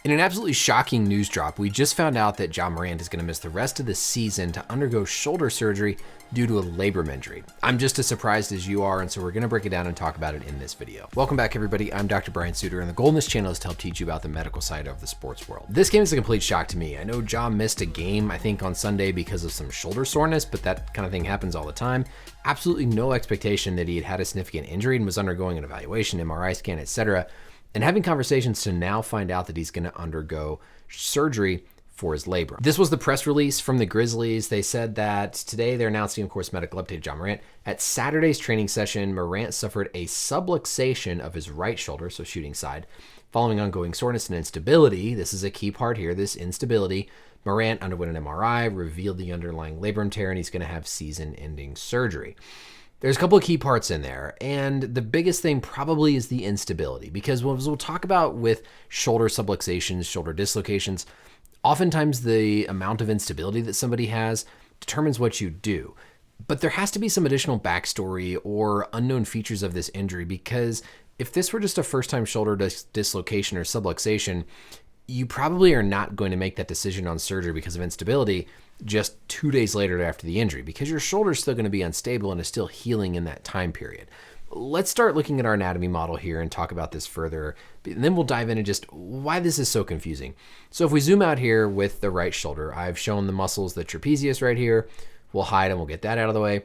In an absolutely shocking news drop, we just found out that Morant is going to miss the rest of the season to undergo shoulder surgery due to a labrum injury. I'm just as surprised as you are, and so we're going to break it down and talk about it in this video. Welcome back, everybody. I'm Dr. Brian Sutterer, and the goal in this channel is to help teach you about the medical side of the sports world. This game is a complete shock to me. I know Ja missed a game, I think, on Sunday because of some shoulder soreness, but that kind of thing happens all the time. Absolutely no expectation that he had had a significant injury and was undergoing an evaluation, MRI scan, etc. And having conversations to now find out that he's going to undergo surgery for his labrum. This was the press release from the Grizzlies. They said that today they're announcing, of course, medical update Ja Morant. At Saturday's training session, Morant suffered a subluxation of his right shoulder, so shooting side, following ongoing soreness and instability. This is a key part here, this instability. Morant underwent an MRI, revealed the underlying labrum tear, and he's going to have season-ending surgery. There's a couple of key parts in there, and the biggest thing probably is the instability, because as we'll talk about with shoulder subluxations, shoulder dislocations, oftentimes the amount of instability that somebody has determines what you do. But there has to be some additional backstory or unknown features of this injury, because if this were just a first-time shoulder dislocation or subluxation, you probably are not going to make that decision on surgery because of instability just 2 days later after the injury, because your shoulder is still going to be unstable and is still healing in that time period. Let's start looking at our anatomy model here and talk about this further, and then we'll dive into just why this is so confusing. So if we zoom out here with the right shoulder, I've shown the muscles, the trapezius right here. We'll hide and we'll get that out of the way.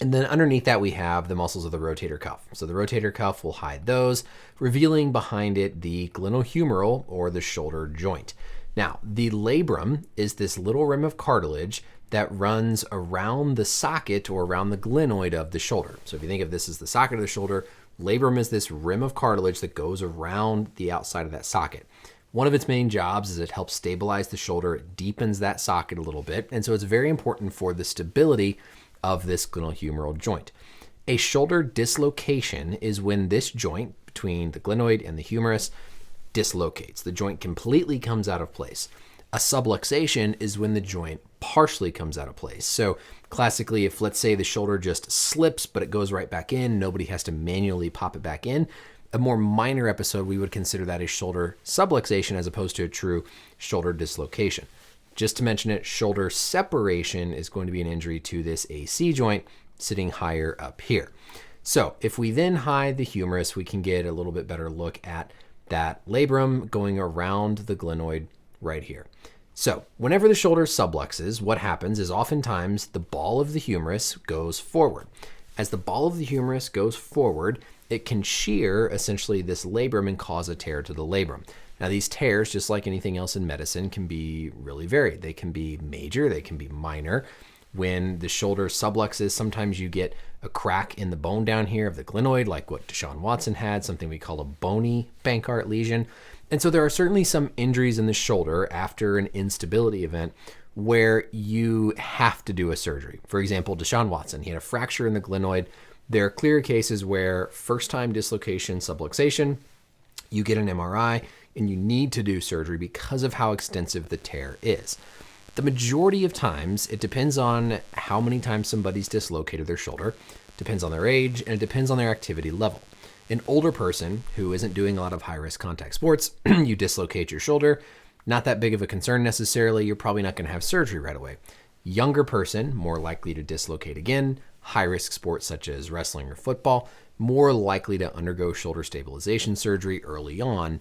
And then underneath that, we have the muscles of the rotator cuff. So the rotator cuff will hide those, revealing behind it the glenohumeral, or the shoulder joint. Now, the labrum is this little rim of cartilage that runs around the socket or around the glenoid of the shoulder. So if you think of this as the socket of the shoulder, labrum is this rim of cartilage that goes around the outside of that socket. One of its main jobs is it helps stabilize the shoulder, it deepens that socket a little bit, and so it's very important for the stability of this glenohumeral joint. A shoulder dislocation is when this joint between the glenoid and the humerus dislocates. The joint completely comes out of place. A subluxation is when the joint partially comes out of place. So classically, if let's say the shoulder just slips, but it goes right back in, nobody has to manually pop it back in, a more minor episode, we would consider that a shoulder subluxation as opposed to a true shoulder dislocation. Just to mention it, shoulder separation is going to be an injury to this AC joint sitting higher up here. So if we then hide the humerus, we can get a little bit better look at that labrum going around the glenoid right here. So whenever the shoulder subluxes, what happens is oftentimes the ball of the humerus goes forward. As the ball of the humerus goes forward, it can shear essentially this labrum and cause a tear to the labrum. Now these tears, just like anything else in medicine, can be really varied. They can be major, they can be minor. When the shoulder subluxes, sometimes you get a crack in the bone down here of the glenoid, like what Deshaun Watson had, something we call a bony Bankart lesion. And so there are certainly some injuries in the shoulder after an instability event where you have to do a surgery. For example, Deshaun Watson, he had a fracture in the glenoid. There are clear cases where first-time dislocation, subluxation, you get an MRI, and you need to do surgery because of how extensive the tear is. The majority of times, it depends on how many times somebody's dislocated their shoulder, depends on their age, and it depends on their activity level. An older person who isn't doing a lot of high-risk contact sports, you dislocate your shoulder, not that big of a concern necessarily, you're probably not going to have surgery right away. Younger person, more likely to dislocate again, high-risk sports such as wrestling or football, more likely to undergo shoulder stabilization surgery early on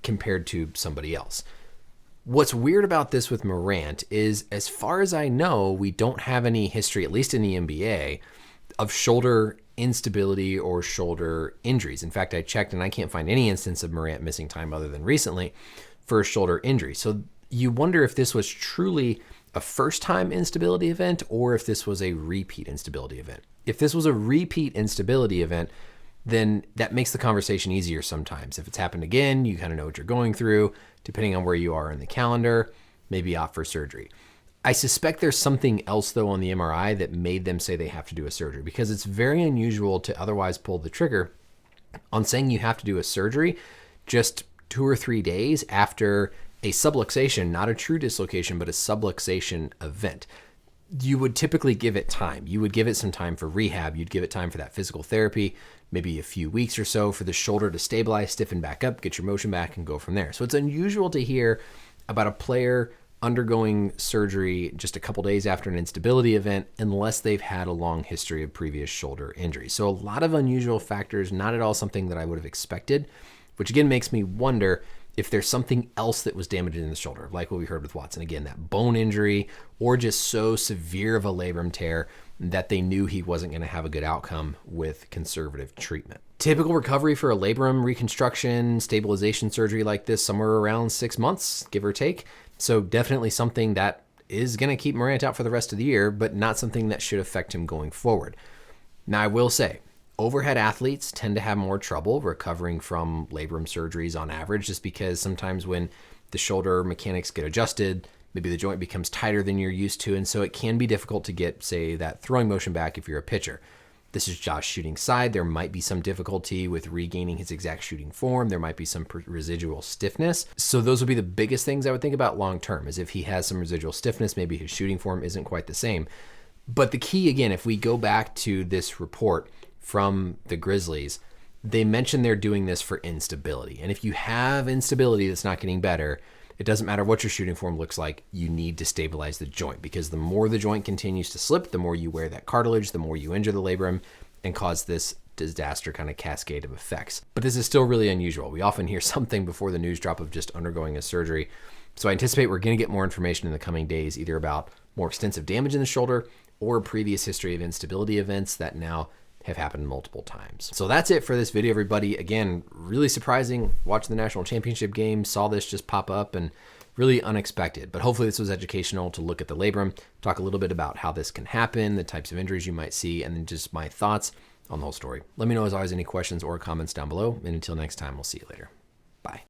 compared to somebody else. What's weird about this with Morant is, as far as I know, we don't have any history, at least in the NBA, of shoulder instability or shoulder injuries. In fact, I checked and I can't find any instance of Morant missing time other than recently for a shoulder injury. So you wonder if this was truly a first-time instability event or if this was a repeat instability event. If this was a repeat instability event, then that makes the conversation easier sometimes. If it's happened again, you kind of know what you're going through. Depending on where you are in the calendar, maybe opt for surgery. I suspect there's something else, though, on the MRI that made them say they have to do a surgery, because it's very unusual to otherwise pull the trigger on saying you have to do a surgery just 2 or 3 days after a subluxation, not a true dislocation, but a subluxation event. You would typically give it time. You would give it some time for rehab. You'd give it time for that physical therapy, maybe a few weeks or so for the shoulder to stabilize, stiffen back up, get your motion back, and go from there. So it's unusual to hear about a player undergoing surgery just a couple days after an instability event unless they've had a long history of previous shoulder injuries. So a lot of unusual factors, not at all something that I would have expected, which again makes me wonder if there's something else that was damaged in the shoulder, like what we heard with Watson. Again, that bone injury, or just so severe of a labrum tear that they knew he wasn't going to have a good outcome with conservative treatment. Typical recovery for a labrum reconstruction, stabilization surgery like this, somewhere around 6 months, give or take. So definitely something that is going to keep Morant out for the rest of the year, but not something that should affect him going forward. Now, I will say, overhead athletes tend to have more trouble recovering from labrum surgeries on average, just because sometimes when the shoulder mechanics get adjusted, maybe the joint becomes tighter than you're used to, and so it can be difficult to get, say, that throwing motion back if you're a pitcher. This is Josh shooting side. There might be some difficulty with regaining his exact shooting form. There might be some residual stiffness. So those would be the biggest things I would think about long term, is if he has some residual stiffness, maybe his shooting form isn't quite the same. But the key, again, if we go back to this report from the Grizzlies, they mentioned they're doing this for instability. And if you have instability that's not getting better, it doesn't matter what your shooting form looks like, you need to stabilize the joint, because the more the joint continues to slip, the more you wear that cartilage, the more you injure the labrum and cause this disaster kind of cascade of effects. But this is still really unusual. We often hear something before the news drop of just undergoing a surgery. So I anticipate we're going to get more information in the coming days, either about more extensive damage in the shoulder or previous history of instability events that now have happened multiple times. So that's it for this video, everybody. Again, really surprising watching the national championship game, saw this just pop up and really unexpected, but hopefully this was educational to look at the labrum, talk a little bit about how this can happen, the types of injuries you might see, and then just my thoughts on the whole story. Let me know as always any questions or comments down below, and until next time, we'll see you later. Bye.